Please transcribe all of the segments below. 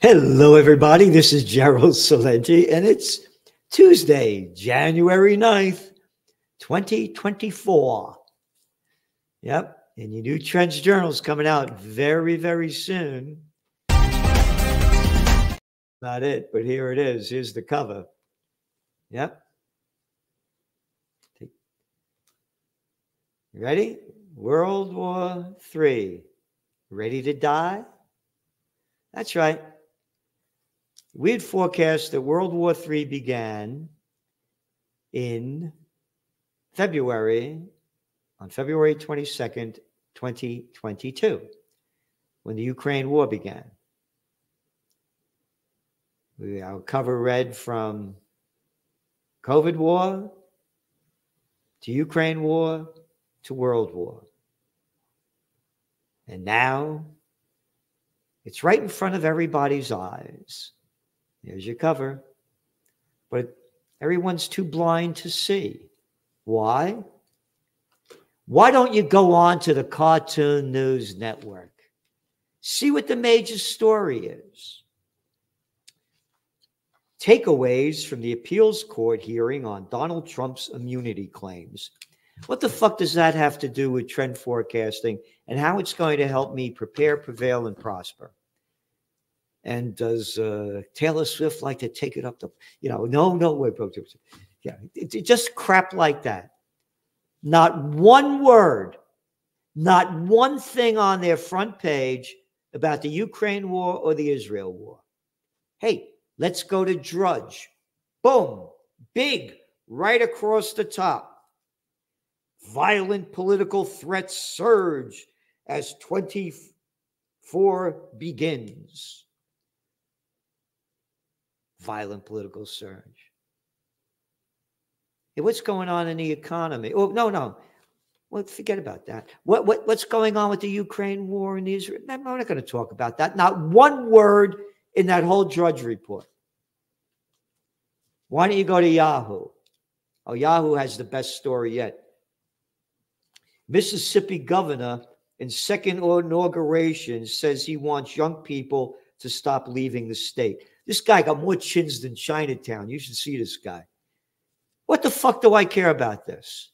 Hello, everybody. This is Gerald Salenti, and it's Tuesday, January 9th, 2024. Yep, and your new Trends Journal's coming out very, very soon. Not it, but here it is. Here's the cover. Yep. You ready? World War III. Ready to die? That's right. We had forecast that World War III began in February, on February 22nd, 2022, when the Ukraine war began. Our cover read from COVID war to Ukraine war to World War. And now it's right in front of everybody's eyes. There's your cover. But everyone's too blind to see. Why? Why don't you go on to the Cartoon News Network? See what the major story is. Takeaways from the appeals court hearing on Donald Trump's immunity claims. What the fuck does that have to do with trend forecasting and how it's going to help me prepare, prevail, and prosper? And does Taylor Swift like to take it up the, no, wait, yeah, it's just crap like that. Not one word, not one thing on their front page about the Ukraine war or the Israel war. Hey, let's go to Drudge. Boom, big, right across the top. Violent political threats surge as 24 begins. Violent political surge. Hey, what's going on in the economy? Oh, no. Well, forget about that. What's going on with the Ukraine war and Israel? I'm not going to talk about that. Not one word in that whole Drudge report. Why don't you go to Yahoo? Oh, Yahoo has the best story yet. Mississippi governor in second inauguration says he wants young people to stop leaving the state. This guy got more chins than Chinatown. You should see this guy. What the fuck do I care about this?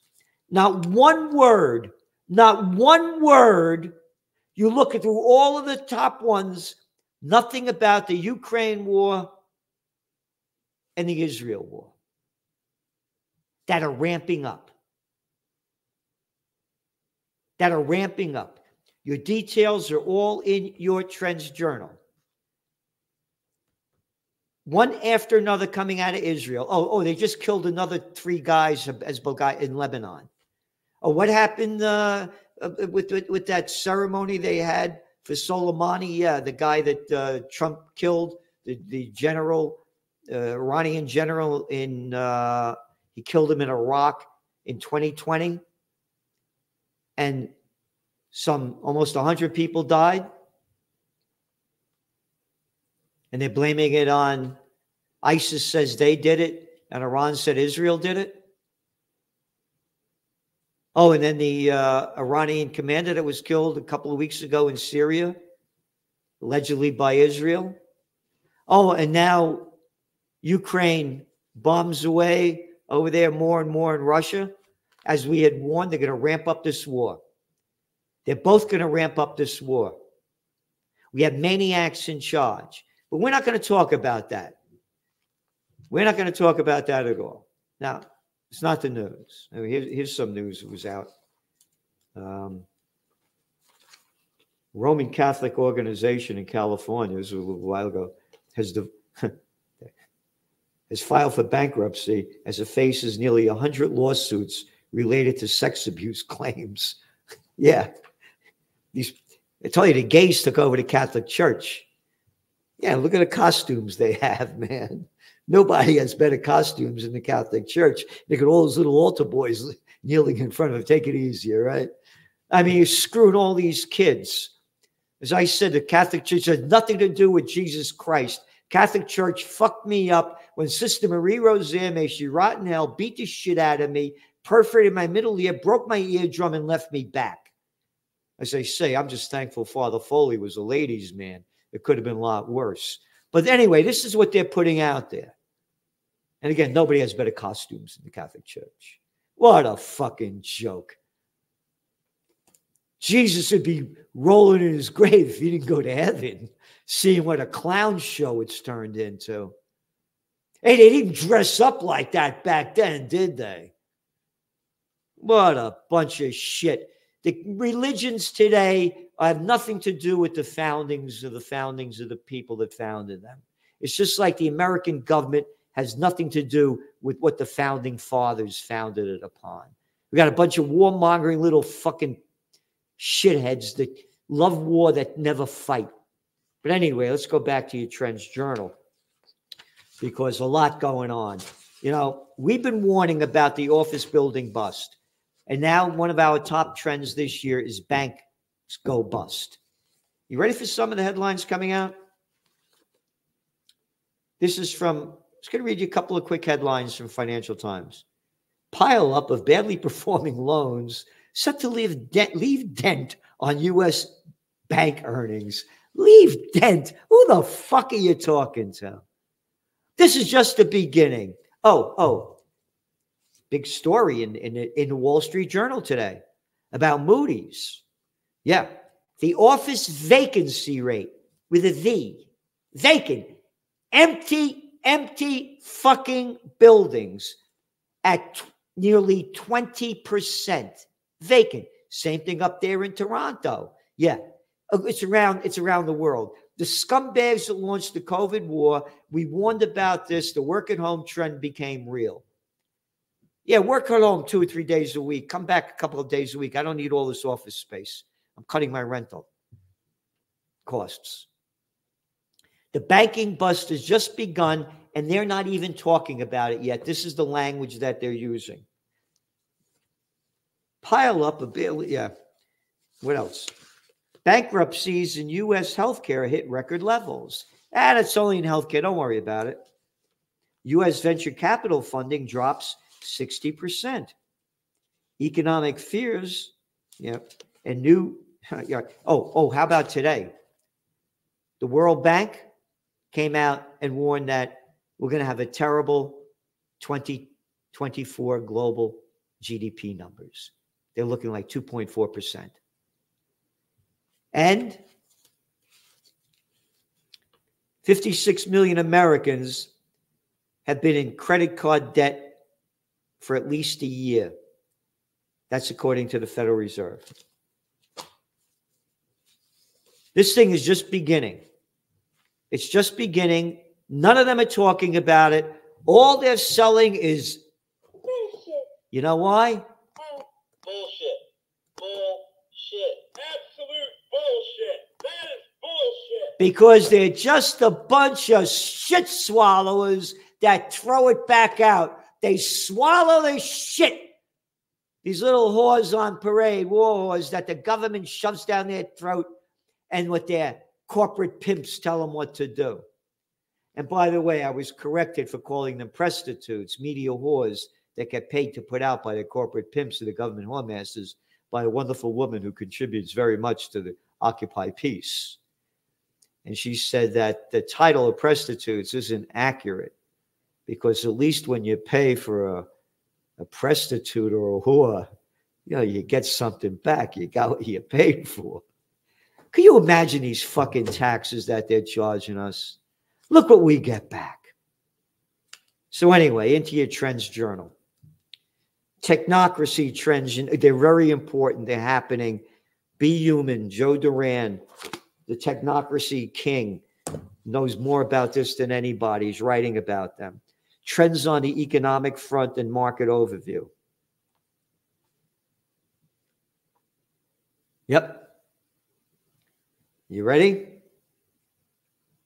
Not one word, not one word. You look through all of the top ones, nothing about the Ukraine war and the Israel war that are ramping up. That are ramping up. Your details are all in your Trends Journal. One after another coming out of Israel. Oh, they just killed another 3 guys in Lebanon. Oh, what happened with that ceremony they had for Soleimani? Yeah, the guy that Trump killed, the general, Iranian general he killed him in Iraq in 2020. And almost 100 people died. And they're blaming it on ISIS says they did it, and Iran said Israel did it. Oh, and then the Iranian commander that was killed a couple of weeks ago in Syria, allegedly by Israel. Oh, and now Ukraine bombs away over there more and more in Russia. As we had warned, they're going to ramp up this war. They're both going to ramp up this war. We have maniacs in charge. But we're not going to talk about that. We're not going to talk about that at all. Now, it's not the news. I mean, here's some news that was out. Roman Catholic organization in California, this was a little while ago, has filed for bankruptcy as it faces nearly 100 lawsuits related to sex abuse claims. Yeah. I tell you, the gays took over the Catholic Church. Yeah, look at the costumes they have, man. Nobody has better costumes in the Catholic Church. Look at all those little altar boys kneeling in front of him. Take it easy, right? I mean, you're screwing all these kids. As I said, the Catholic Church has nothing to do with Jesus Christ. Catholic Church fucked me up when Sister Marie Rosaire, may she rot in hell, beat the shit out of me, perforated my middle ear, broke my eardrum, and left me back. As I say, I'm just thankful Father Foley was a ladies' man. It could have been a lot worse. But anyway, this is what they're putting out there. And again, nobody has better costumes in the Catholic Church. What a fucking joke. Jesus would be rolling in his grave if he didn't go to heaven, seeing what a clown show it's turned into. Hey, they didn't dress up like that back then, did they? What a bunch of shit. The religions today have nothing to do with the foundings of the people that founded them. It's just like the American government has nothing to do with what the founding fathers founded it upon. We got a bunch of warmongering little fucking shitheads that love war that never fight. But anyway, let's go back to your Trends Journal, because a lot going on. You know, we've been warning about the office building bust. And now one of our top trends this year is banks go bust. You ready for some of the headlines coming out? This is from, I'm just going to read you a couple of quick headlines from Financial Times. Pile up of badly performing loans set to leave dent on U.S. bank earnings. Leave dent? Who the fuck are you talking to? This is just the beginning. Big story in the Wall Street Journal today about Moody's. Yeah. The office vacancy rate with a V. Vacant. Empty fucking buildings at nearly 20%. Vacant. Same thing up there in Toronto. Yeah. It's around the world. The scumbags that launched the COVID war, we warned about this. The work at home trend became real. Yeah, work at home 2 or 3 days a week. Come back a couple of days a week. I don't need all this office space. I'm cutting my rental costs. The banking bust has just begun, and they're not even talking about it yet. This is the language that they're using. Pile up a bit. Yeah. What else? Bankruptcies in U.S. healthcare hit record levels. It's only in healthcare. Don't worry about it. U.S. venture capital funding drops 60%. Economic fears, and new. How about today? The World Bank came out and warned that we're going to have a terrible 2024 global GDP numbers. They're looking like 2.4%. And 56 million Americans have been in credit card debt for at least a year. That's according to the Federal Reserve. This thing is just beginning. It's just beginning. None of them are talking about it. All they're selling is bullshit. You know why? Bullshit. Bullshit. Absolute bullshit. That is bullshit. Because they're just a bunch of shit swallowers that throw it back out. They swallow the shit. These little whores on parade, war whores that the government shoves down their throat and what their corporate pimps tell them what to do. And by the way, I was corrected for calling them prostitutes, media whores that get paid to put out by the corporate pimps or the government whoremasters by a wonderful woman who contributes very much to the Occupy peace. And she said that the title of prostitutes isn't accurate because at least when you pay for a prostitute or a whore, you get something back. You got what you paid for. Can you imagine these fucking taxes that they're charging us? Look what we get back. So anyway, into your Trends Journal. Technocracy trends, they're very important. They're happening. Be Human, Joe Duran, the technocracy king, knows more about this than anybody. He's writing about them. Trends on the economic front and market overview. Yep. You ready?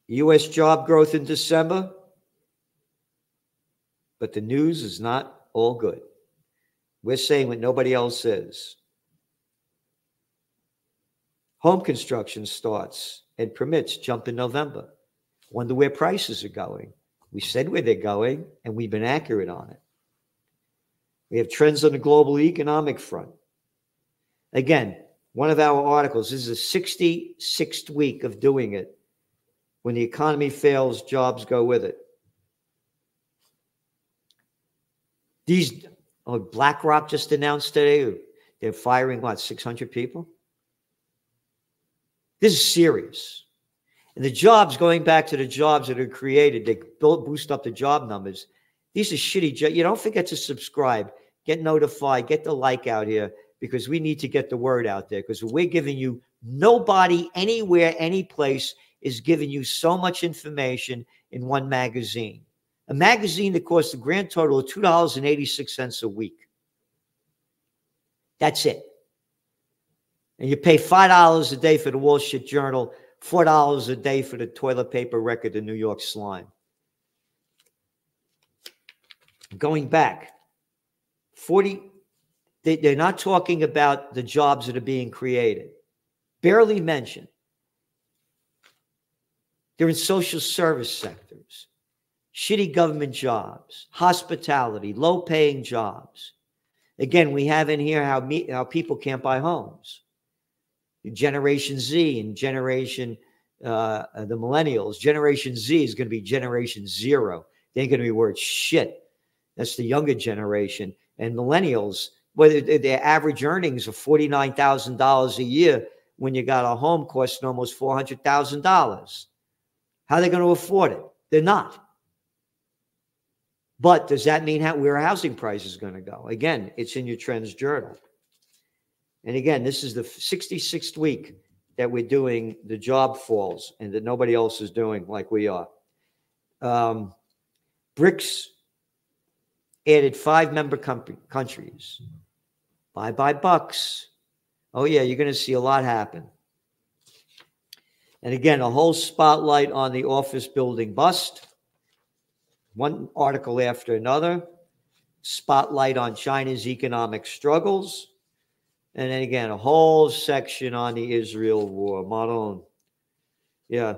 U.S. job growth in December. But the news is not all good. We're saying what nobody else is. Home construction starts and permits jump in November. Wonder where prices are going. We said where they're going, and we've been accurate on it. We have trends on the global economic front. Again, one of our articles, this is the 66th week of doing it. When the economy fails, jobs go with it. BlackRock just announced today they're firing, 600 people? This is serious. And the jobs, going back to the jobs that are created, they boost up the job numbers. These are shitty jobs. You don't forget to subscribe, get notified, get the like out here, because we need to get the word out there, because we're giving you, nobody anywhere, any place is giving you so much information in one magazine. A magazine that costs a grand total of $2.86 a week. That's it. And you pay $5 a day for the Wall Street Journal, $4 a day for the toilet paper record, the New York Slime. Going back, they're not talking about the jobs that are being created. Barely mentioned. They're in social service sectors, shitty government jobs, hospitality, low-paying jobs. Again, we have in here how people can't buy homes. Generation Z and the millennials. Generation Z is going to be Generation Zero. They ain't going to be worth shit. That's the younger generation. And millennials, whether their average earnings are $49,000 a year, when you got a home costing almost $400,000. How are they going to afford it? They're not. But does that mean where housing prices are going to go? Again, it's in your Trends Journal. And again, this is the 66th week that we're doing the job falls and that nobody else is doing like we are. BRICS added 5 member countries. Bye-bye bucks. Oh, yeah, you're going to see a lot happen. And again, a whole spotlight on the office building bust. One article after another. Spotlight on China's economic struggles. And then again, a whole section on the Israel war. Maron. Yeah.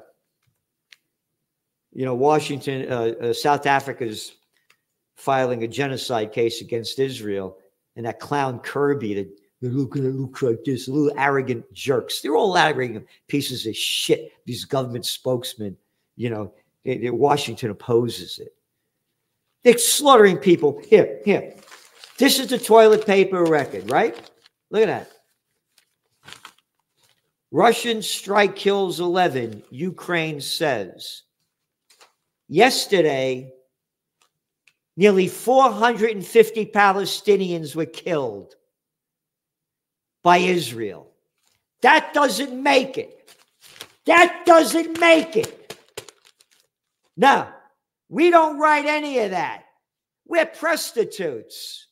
You know, Washington, South Africa's filing a genocide case against Israel. And that clown Kirby, that look like this, little arrogant jerks. They're all arrogant pieces of shit. These government spokesmen, you know, Washington opposes it. They're slaughtering people. Here. This is the toilet paper record, right? Look at that. Russian strike kills 11, Ukraine says. Yesterday, nearly 450 Palestinians were killed by Israel. That doesn't make it. That doesn't make it. No, we don't write any of that. We're prostitutes.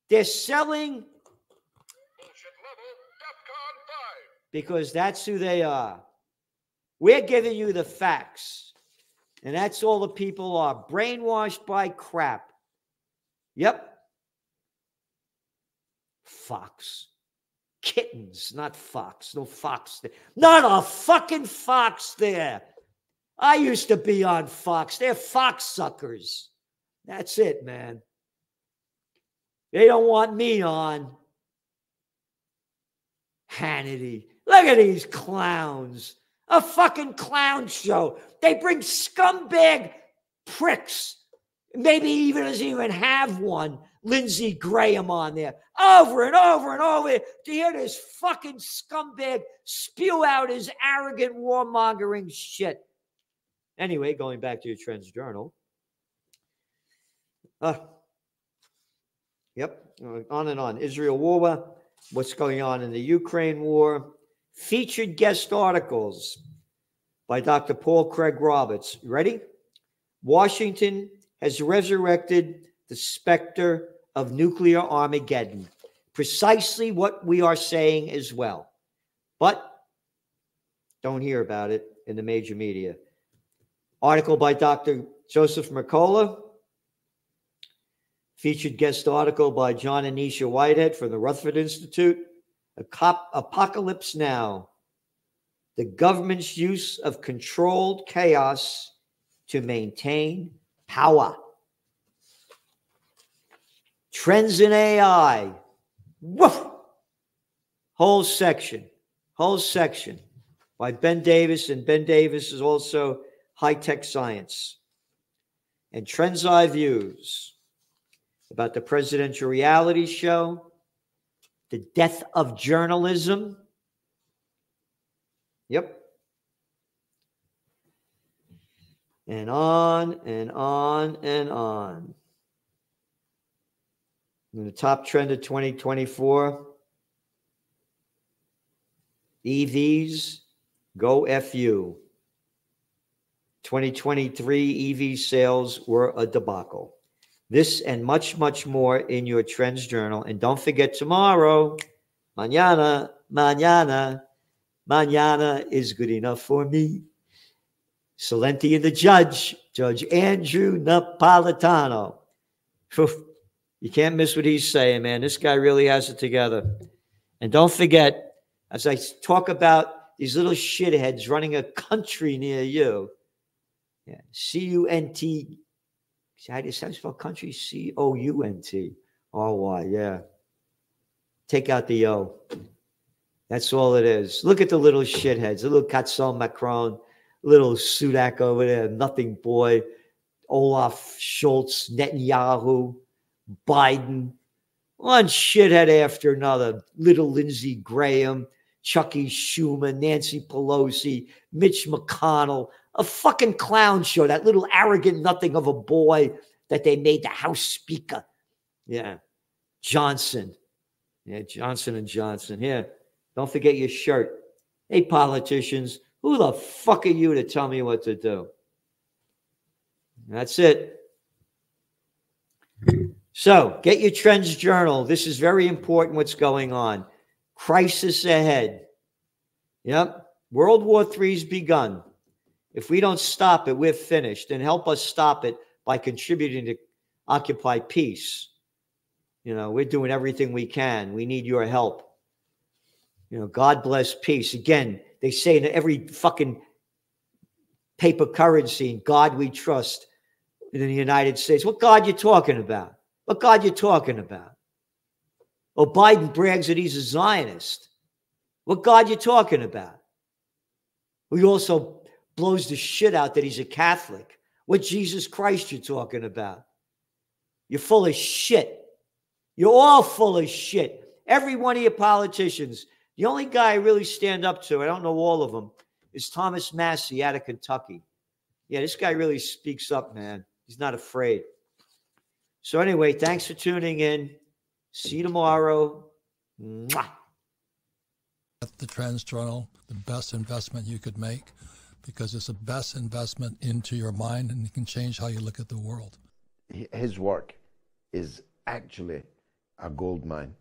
They're selling because that's who they are. We're giving you the facts. And that's all the people are. Brainwashed by crap. Yep. Fox. Kittens, not fox. No fox there. Not a fucking fox there. I used to be on Fox. They're fox suckers. That's it, man. They don't want me on. Hannity. Look at these clowns. A fucking clown show. They bring scumbag pricks. Maybe even doesn't even have one. Lindsey Graham on there. Over and over and over. To hear this fucking scumbag spew out his arrogant warmongering shit. Anyway, going back to your Trends Journal. Yep, on and on. Israel war, what's going on in the Ukraine war. Featured guest articles by Dr. Paul Craig Roberts. Ready? Washington has resurrected the specter of nuclear Armageddon. Precisely what we are saying as well. But don't hear about it in the major media. Article by Dr. Joseph Mercola. Featured guest article by John and Nisha Whitehead from the Rutherford Institute. Apocalypse Now. The government's use of controlled chaos to maintain power. Trends in AI. Woof. Whole section. by Ben Davis, and Ben Davis is also High-Tech Science. And Trends Eye Views about the presidential reality show, the death of journalism. Yep. And on and on and on. And the top trend of 2024, EVs, go F you. 2023 EV sales were a debacle. This and much, much more in your Trends Journal. And don't forget tomorrow, mañana is good enough for me. Celente and the judge, Judge Andrew Napolitano. You can't miss what he's saying, man. This guy really has it together. And don't forget, as I talk about these little shitheads running a country near you, yeah, C-U-N-T. How do you spell country? C-O-U-N-T-R-Y, yeah. Take out the O. That's all it is. Look at the little shitheads. The little Katson Macron, little Sudak over there, nothing boy, Olaf Scholz, Netanyahu, Biden, one shithead after another. Little Lindsey Graham, Chucky Schumer, Nancy Pelosi, Mitch McConnell, a fucking clown show. That little arrogant nothing of a boy that they made the House Speaker. Yeah. Johnson. Yeah, Johnson and Johnson. Yeah. Don't forget your shirt. Hey, politicians, who the fuck are you to tell me what to do? That's it. So get your Trends Journal. This is very important what's going on. Crisis ahead. Yep. World War III's begun. If we don't stop it, we're finished. And help us stop it by contributing to Occupy Peace. You know, we're doing everything we can. We need your help. You know, God bless peace. Again, they say in every fucking paper currency, in God we trust in the United States. What God you talking about? What God you talking about? Oh, Biden brags that he's a Zionist. What God you talking about? He also blows the shit out that he's a Catholic. What Jesus Christ you talking about? You're full of shit. You're all full of shit. Every one of your politicians. The only guy I really stand up to, I don't know all of them, is Thomas Massie out of Kentucky. Yeah, this guy really speaks up, man. He's not afraid. So anyway, thanks for tuning in. See you tomorrow. Mwah. The Trends Journal, the best investment you could make, because it's the best investment into your mind, and it can change how you look at the world. His work is actually a gold mine.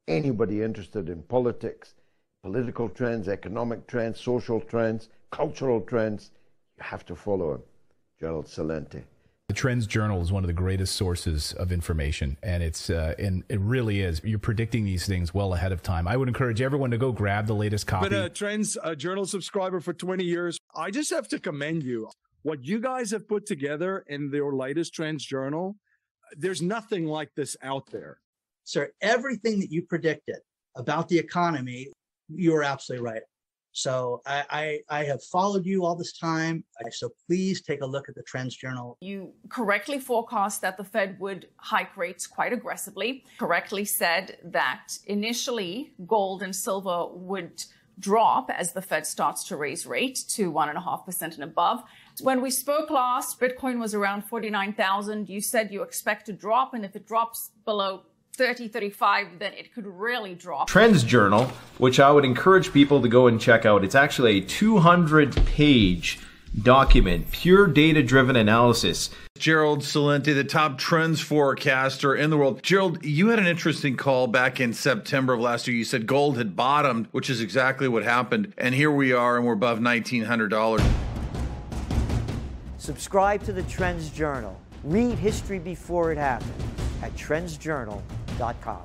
Anybody interested in politics, political trends, economic trends, social trends, cultural trends, you have to follow him, Gerald Celente. The Trends Journal is one of the greatest sources of information, and and it really is. You're predicting these things well ahead of time. I would encourage everyone to go grab the latest copy. But Trends Journal subscriber for 20 years. I just have to commend you. What you guys have put together in your latest Trends Journal, there's nothing like this out there. Sir, everything that you predicted about the economy, you were absolutely right. So I have followed you all this time. So please take a look at the Trends Journal. You correctly forecast that the Fed would hike rates quite aggressively, correctly said that initially gold and silver would drop as the Fed starts to raise rates to 1.5% and above. When we spoke last, Bitcoin was around 49,000. You said you expect to drop, and if it drops below 30, 35, then it could really drop. Trends Journal, which I would encourage people to go and check out. It's actually a 200-page document, pure data-driven analysis. Gerald Celente, the top trends forecaster in the world. Gerald, you had an interesting call back in September of last year. You said gold had bottomed, which is exactly what happened. And here we are, and we're above $1,900. Subscribe to the Trends Journal. Read history before it happened at trendsjournal.com.